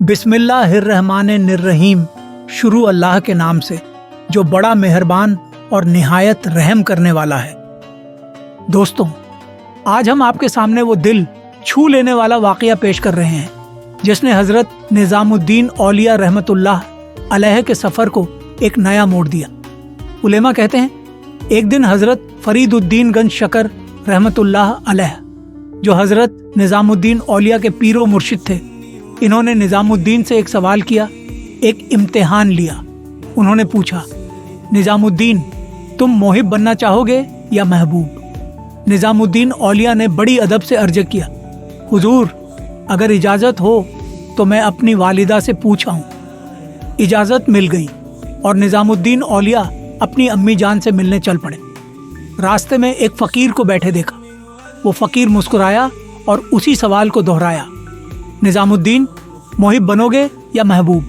बिस्मिल्लाहिर्रहमानिर्रहीम। शुरू अल्लाह के नाम से जो बड़ा मेहरबान और निहायत रहम करने वाला है। दोस्तों, आज हम आपके सामने वो दिल छू लेने वाला वाक़या पेश कर रहे हैं जिसने हज़रत निज़ामुद्दीन औलिया रहमतुल्लाह अलैह के सफ़र को एक नया मोड़ दिया। उलेमा कहते हैं, एक दिन हज़रत फरीदुद्दीन गंज शकर रहमतुल्लाह अलैह, जो हज़रत निज़ामुद्दीन औलिया के पीरो मुर्शिद थे, इन्होंने निज़ामुद्दीन से एक सवाल किया, एक इम्तिहान लिया। उन्होंने पूछा, निज़ामुद्दीन, तुम मोहिब बनना चाहोगे या महबूब? निज़ामुद्दीन औलिया ने बड़ी अदब से अर्ज किया, हुजूर, अगर इजाज़त हो तो मैं अपनी वालिदा से पूछ आऊँ। इजाज़त मिल गई और निज़ामुद्दीन औलिया अपनी अम्मी जान से मिलने चल पड़े। रास्ते में एक फ़कीर को बैठे देखा। वो फ़कीर मुस्कुराया और उसी सवाल को दोहराया, निज़ामुद्दीन, मोहिब बनोगे या महबूब?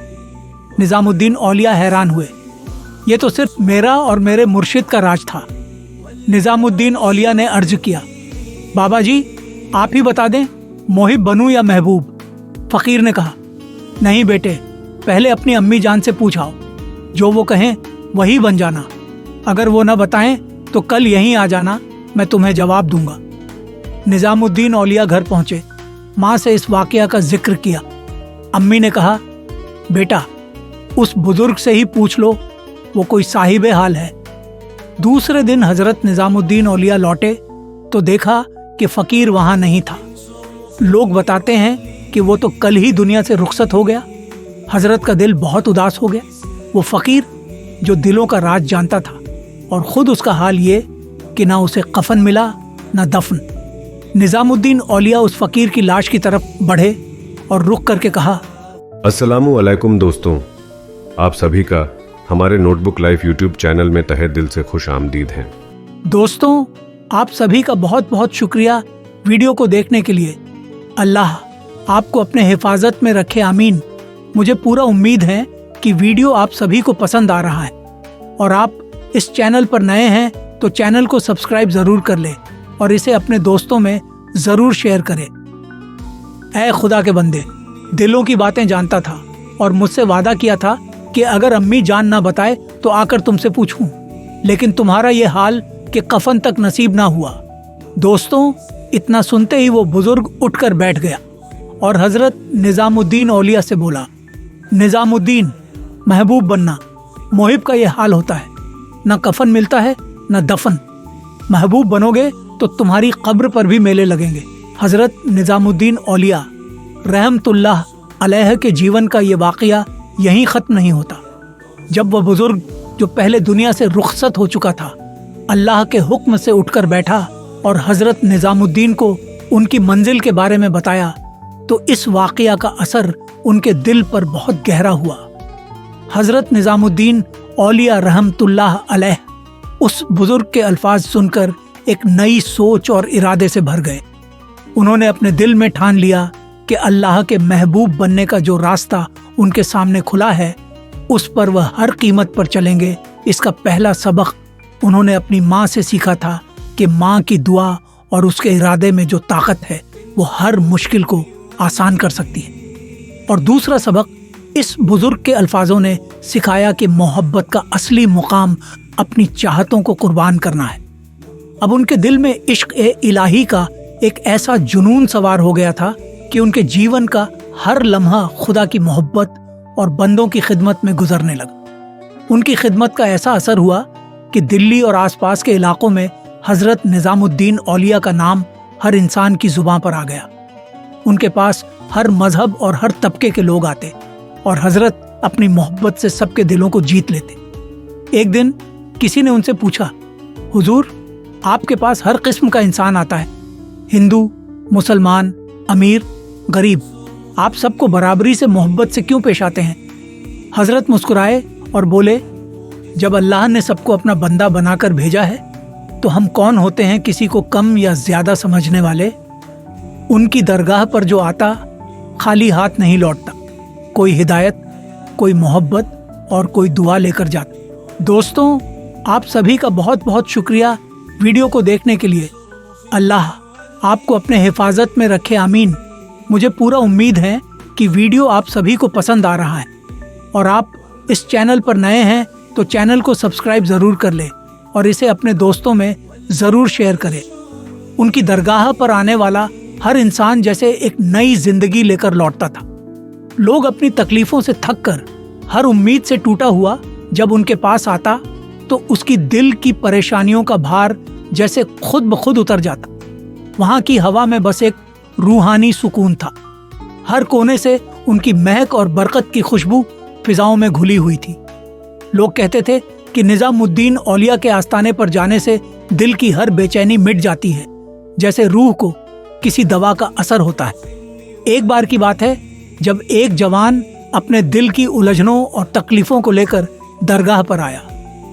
निज़ामुद्दीन औलिया हैरान हुए। ये तो सिर्फ मेरा और मेरे मुर्शिद का राज था। निज़ामुद्दीन औलिया ने अर्ज किया, बाबा जी, आप ही बता दें, मोहिब बनूं या महबूब? फ़कीर ने कहा, नहीं बेटे, पहले अपनी अम्मी जान से पूछाओ, जो वो कहें वही बन जाना। अगर वो न बताएं तो कल यहीं आ जाना, मैं तुम्हें जवाब दूंगा। निज़ामुद्दीन औलिया घर पहुंचे, माँ से इस वाक़या का जिक्र किया। अम्मी ने कहा, बेटा, उस बुजुर्ग से ही पूछ लो, वो कोई साहिबे हाल है। दूसरे दिन हज़रत निज़ामुद्दीन औलिया लौटे तो देखा कि फ़कीर वहाँ नहीं था। लोग बताते हैं कि वो तो कल ही दुनिया से रुखसत हो गया। हज़रत का दिल बहुत उदास हो गया। वो फ़कीर जो दिलों का राज जानता था, और ख़ुद उसका हाल ये कि ना उसे कफन मिला ना दफन। निज़ामुद्दीन औलिया उस फ़कीर की लाश की तरफ बढ़े और रुक करके कहा, अस्सलामु अलैकुम दोस्तों, आप सभी का हमारे नोटबुक लाइफ यूट्यूब चैनल में तहे दिल से खुश आमदीद हैं। दोस्तों, आप सभी का बहुत बहुत शुक्रिया वीडियो को देखने के लिए। अल्लाह आपको अपने हिफाजत में रखे, आमीन। मुझे पूरा उम्मीद है कि वीडियो आप सभी को पसंद आ रहा है, और आप इस चैनल पर नए हैं तो चैनल को सब्सक्राइब ज़रूर कर लें और इसे अपने दोस्तों में ज़रूर शेयर करें। ऐ खुदा के बंदे, दिलों की बातें जानता था और मुझसे वादा किया था कि अगर अम्मी जान ना बताए तो आकर तुमसे पूछूं, लेकिन तुम्हारा ये हाल कि कफन तक नसीब ना हुआ। दोस्तों, इतना सुनते ही वो बुजुर्ग उठकर बैठ गया और हज़रत निज़ामुद्दीन औलिया से बोला, निज़ामुद्दीन, महबूब बनना, मोहिब का ये हाल होता है, ना कफन मिलता है ना दफन। महबूब बनोगे तो तुम्हारी कब्र पर भी मेले लगेंगे। हज़रत निज़ामुद्दीन औलिया रहमतुल्लाह अलैह के जीवन का ये वाक़या यहीं ख़त्म नहीं होता। जब वह बुज़ुर्ग जो पहले दुनिया से रुखसत हो चुका था, अल्लाह के हुक्म से उठकर बैठा और हज़रत निज़ामुद्दीन को उनकी मंजिल के बारे में बताया, तो इस वाक़या का असर उनके दिल पर बहुत गहरा हुआ। हज़रत निज़ामुद्दीन औलिया रहमतुल्लाह अलैह उस बुज़ुर्ग के अल्फाज सुनकर एक नई सोच और इरादे से भर गए। उन्होंने अपने दिल में ठान लिया कि अल्लाह के महबूब बनने का जो रास्ता उनके सामने खुला है, उस पर वह हर कीमत पर चलेंगे। इसका पहला सबक उन्होंने अपनी माँ से सीखा था कि माँ की दुआ और उसके इरादे में जो ताकत है, वो हर मुश्किल को आसान कर सकती है। और दूसरा सबक इस बुजुर्ग के अल्फाजों ने सिखाया कि मोहब्बत का असली मुकाम अपनी चाहतों को कुर्बान करना है। अब उनके दिल में इश्क़-ए-इलाही का एक ऐसा जुनून सवार हो गया था कि उनके जीवन का हर लम्हा खुदा की मोहब्बत और बंदों की खिदमत में गुजरने लगा। उनकी खिदमत का ऐसा असर हुआ कि दिल्ली और आसपास के इलाकों में हज़रत निज़ामुद्दीन औलिया का नाम हर इंसान की ज़ुबान पर आ गया। उनके पास हर मजहब और हर तबके के लोग आते और हज़रत अपनी मोहब्बत से सबके दिलों को जीत लेते। एक दिन किसी ने उनसे पूछा, हुजूर, आपके पास हर किस्म का इंसान आता है, हिंदू, मुसलमान, अमीर, गरीब, आप सबको बराबरी से मोहब्बत से क्यों पेश आते हैं? हज़रत मुस्कुराए और बोले, जब अल्लाह ने सबको अपना बंदा बनाकर भेजा है तो हम कौन होते हैं किसी को कम या ज़्यादा समझने वाले। उनकी दरगाह पर जो आता खाली हाथ नहीं लौटता, कोई हिदायत, कोई मोहब्बत और कोई दुआ लेकर जाता। दोस्तों, आप सभी का बहुत बहुत शुक्रिया वीडियो को देखने के लिए। अल्लाह आपको अपने हिफाजत में रखे, आमीन। मुझे पूरा उम्मीद है कि वीडियो आप सभी को पसंद आ रहा है और आप इस चैनल पर नए हैं तो चैनल को सब्सक्राइब ज़रूर कर लें और इसे अपने दोस्तों में ज़रूर शेयर करें। उनकी दरगाह पर आने वाला हर इंसान जैसे एक नई जिंदगी लेकर लौटता था। लोग अपनी तकलीफ़ों से थक कर, हर उम्मीद से टूटा हुआ जब उनके पास आता तो उसकी दिल की परेशानियों का भार जैसे खुद ब खुद उतर जाता। वहाँ की हवा में बस एक रूहानी सुकून था। हर कोने से उनकी महक और बरकत की खुशबू फिजाओं में घुली हुई थी। लोग कहते थे कि निजामुद्दीन औलिया के आस्ताने पर जाने से दिल की हर बेचैनी मिट जाती है, जैसे रूह को किसी दवा का असर होता है। एक बार की बात है जब एक जवान अपने दिल की उलझनों और तकलीफों को लेकर दरगाह पर आया।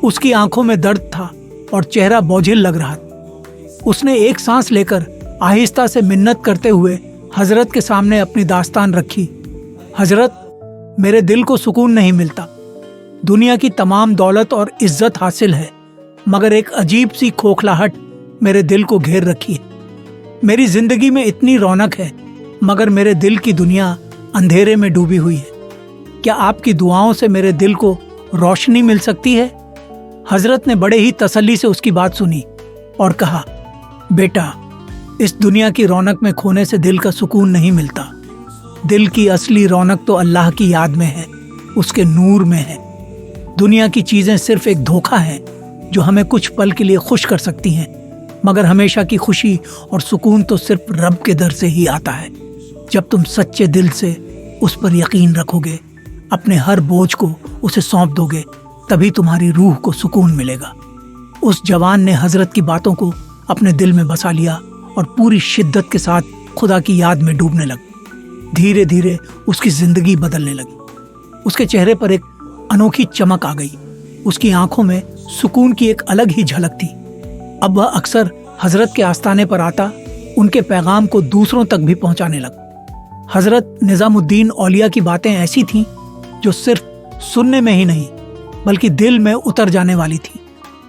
उसकी आंखों में दर्द था और चेहरा बोझिल लग रहा था। उसने एक सांस लेकर आहिस्ता से मिन्नत करते हुए हजरत के सामने अपनी दास्तान रखी। हजरत, मेरे दिल को सुकून नहीं मिलता। दुनिया की तमाम दौलत और इज्जत हासिल है, मगर एक अजीब सी खोखलाहट मेरे दिल को घेर रखी है। मेरी जिंदगी में इतनी रौनक है, मगर मेरे दिल की दुनिया अंधेरे में डूबी हुई है। क्या आपकी दुआओं से मेरे दिल को रोशनी मिल सकती है? हजरत ने बड़े ही तसल्ली से उसकी बात सुनी और कहा, बेटा, इस दुनिया की रौनक में खोने से दिल का सुकून नहीं मिलता। दिल की असली रौनक तो अल्लाह की याद में है, उसके नूर में है। दुनिया की चीजें सिर्फ एक धोखा है जो हमें कुछ पल के लिए खुश कर सकती हैं, मगर हमेशा की खुशी और सुकून तो सिर्फ रब के दर से ही आता है। जब तुम सच्चे दिल से उस पर यकीन रखोगे, अपने हर बोझ को उसे सौंप दोगे, तभी तुम्हारी रूह को सुकून मिलेगा। उस जवान ने हजरत की बातों को अपने दिल में बसा लिया और पूरी शिद्दत के साथ खुदा की याद में डूबने लगा। धीरे धीरे उसकी जिंदगी बदलने लगी। उसके चेहरे पर एक अनोखी चमक आ गई। उसकी आंखों में सुकून की एक अलग ही झलक थी। अब वह अक्सर हजरत के आस्ताने पर आता, उनके पैगाम को दूसरों तक भी पहुंचाने लगा। हजरत निजामुद्दीन औलिया की बातें ऐसी थीं जो सिर्फ सुनने में ही नहीं बल्कि दिल में उतर जाने वाली थी।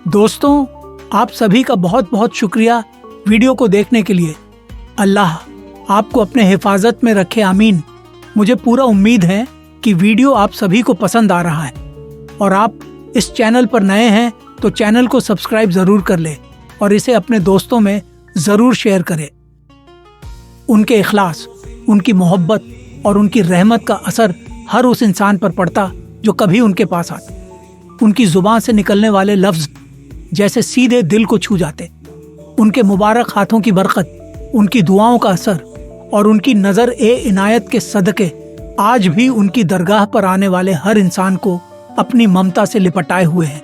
दोस्तों, आप सभी का बहुत बहुत शुक्रिया वीडियो को देखने के लिए। अल्लाह आपको अपने हिफाजत में रखे, आमीन। मुझे पूरा उम्मीद है कि वीडियो आप सभी को पसंद आ रहा है और आप इस चैनल पर नए हैं तो चैनल को सब्सक्राइब ज़रूर कर लें और इसे अपने दोस्तों में ज़रूर शेयर करें। उनके इखलास, उनकी मोहब्बत और उनकी रहमत का असर हर उस इंसान पर पड़ता जो कभी उनके पास आता। उनकी ज़ुबान से निकलने वाले लफ्ज़ जैसे सीधे दिल को छू जाते। उनके मुबारक हाथों की बरकत, उनकी दुआओं का असर और उनकी नज़र ए इनायत के सदक़े आज भी उनकी दरगाह पर आने वाले हर इंसान को अपनी ममता से लिपटाए हुए हैं।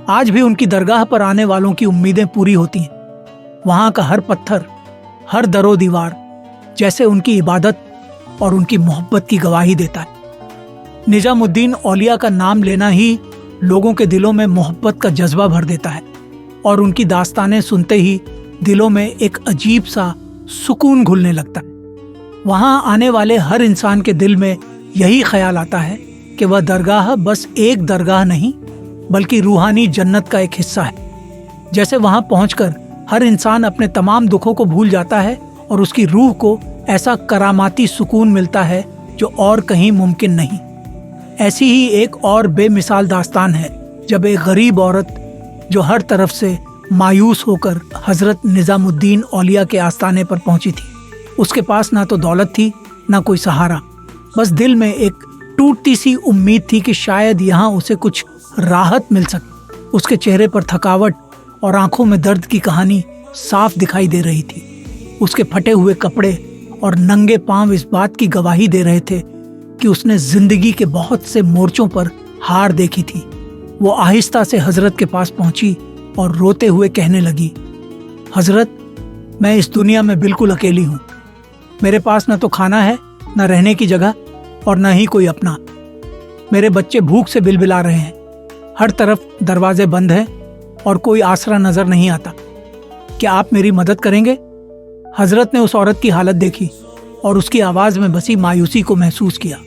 आज भी उनकी दरगाह पर आने वालों की उम्मीदें पूरी होती हैं। वहाँ का हर पत्थर, हर दरो दीवार जैसे उनकी इबादत और उनकी मोहब्बत की गवाही देता है। निजामुद्दीन औलिया का नाम लेना ही लोगों के दिलों में मोहब्बत का जज्बा भर देता है और उनकी दास्तानें सुनते ही दिलों में एक अजीब सा सुकून घुलने लगता है। वहाँ आने वाले हर इंसान के दिल में यही ख्याल आता है कि वह दरगाह बस एक दरगाह नहीं बल्कि रूहानी जन्नत का एक हिस्सा है। जैसे वहाँ पहुँचकर हर इंसान अपने तमाम दुखों को भूल जाता है और उसकी रूह को ऐसा करामाती सुकून मिलता है जो और कहीं मुमकिन नहीं। ऐसी ही एक और बेमिसाल दास्तान है जब एक गरीब औरत जो हर तरफ से मायूस होकर हजरत निजामुद्दीन औलिया के आस्ताने पर पहुंची थी। उसके पास ना तो दौलत थी ना कोई सहारा, बस दिल में एक टूटती सी उम्मीद थी कि शायद यहाँ उसे कुछ राहत मिल सके। उसके चेहरे पर थकावट और आंखों में दर्द की कहानी साफ दिखाई दे रही थी। उसके फटे हुए कपड़े और नंगे पांव इस बात की गवाही दे रहे थे कि उसने जिंदगी के बहुत से मोर्चों पर हार देखी थी। वो आहिस्ता से हजरत के पास पहुंची और रोते हुए कहने लगी, हजरत, मैं इस दुनिया में बिल्कुल अकेली हूँ। मेरे पास न तो खाना है, न रहने की जगह और न ही कोई अपना। मेरे बच्चे भूख से बिलबिला रहे हैं। हर तरफ दरवाजे बंद हैं और कोई आसरा नजर नहीं आता। क्या आप मेरी मदद करेंगे? हजरत ने उस औरत की हालत देखी और उसकी आवाज में बसी मायूसी को महसूस किया।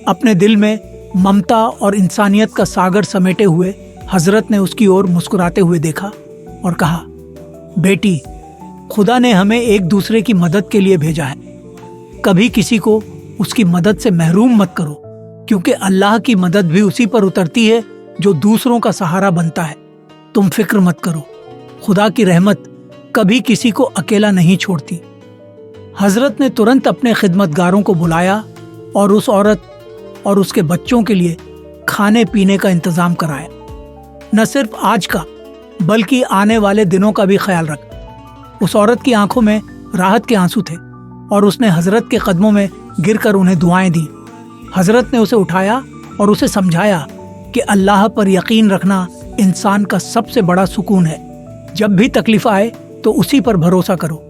अपने दिल में ममता और इंसानियत का सागर समेटे हुए हजरत ने उसकी ओर मुस्कुराते हुए देखा और कहा, बेटी, खुदा ने हमें एक दूसरे की मदद के लिए भेजा है। कभी किसी को उसकी मदद से महरूम मत करो, क्योंकि अल्लाह की मदद भी उसी पर उतरती है जो दूसरों का सहारा बनता है। तुम फिक्र मत करो, खुदा की रहमत कभी किसी को अकेला नहीं छोड़ती। हजरत ने तुरंत अपने खिदमतगारों को बुलाया और उस औरत और उसके बच्चों के लिए खाने पीने का इंतजाम कराया। न सिर्फ आज का बल्कि आने वाले दिनों का भी ख्याल रख। उस औरत की आंखों में राहत के आंसू थे और उसने हजरत के कदमों में गिरकर उन्हें दुआएं दी। हजरत ने उसे उठाया और उसे समझाया कि अल्लाह पर यकीन रखना इंसान का सबसे बड़ा सुकून है। जब भी तकलीफ आए तो उसी पर भरोसा करो,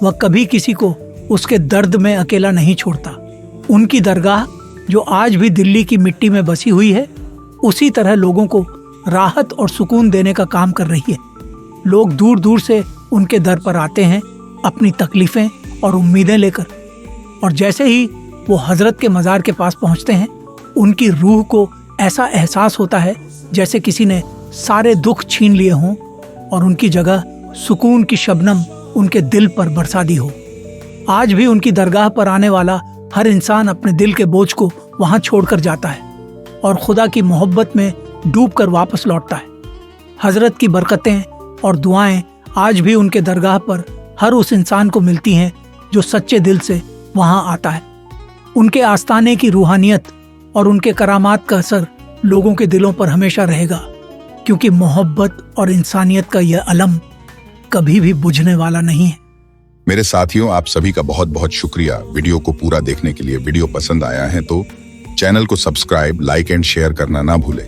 वह कभी किसी को उसके दर्द में अकेला नहीं छोड़ता। उनकी दरगाह जो आज भी दिल्ली की मिट्टी में बसी हुई है, उसी तरह लोगों को राहत और सुकून देने का काम कर रही है। लोग दूर दूर से उनके दर पर आते हैं अपनी तकलीफें और उम्मीदें लेकर, और जैसे ही वो हजरत के मज़ार के पास पहुंचते हैं, उनकी रूह को ऐसा एहसास होता है जैसे किसी ने सारे दुख छीन लिए हों और उनकी जगह सुकून की शबनम उनके दिल पर बरसा दी हो। आज भी उनकी दरगाह पर आने वाला हर इंसान अपने दिल के बोझ को वहां छोड़कर जाता है और खुदा की मोहब्बत में डूबकर वापस लौटता है। हजरत की बरकतें और दुआएं आज भी उनके दरगाह पर हर उस इंसान को मिलती हैं जो सच्चे दिल से वहां आता है। उनके आस्ताने की रूहानियत और उनके करामात का असर लोगों के दिलों पर हमेशा रहेगा, क्योंकि मोहब्बत और इंसानियत का यह अलम कभी भी बुझने वाला नहीं है। मेरे साथियों, आप सभी का बहुत बहुत शुक्रिया वीडियो को पूरा देखने के लिए। वीडियो पसंद आया है तो चैनल को सब्सक्राइब, लाइक एंड शेयर करना ना भूलें।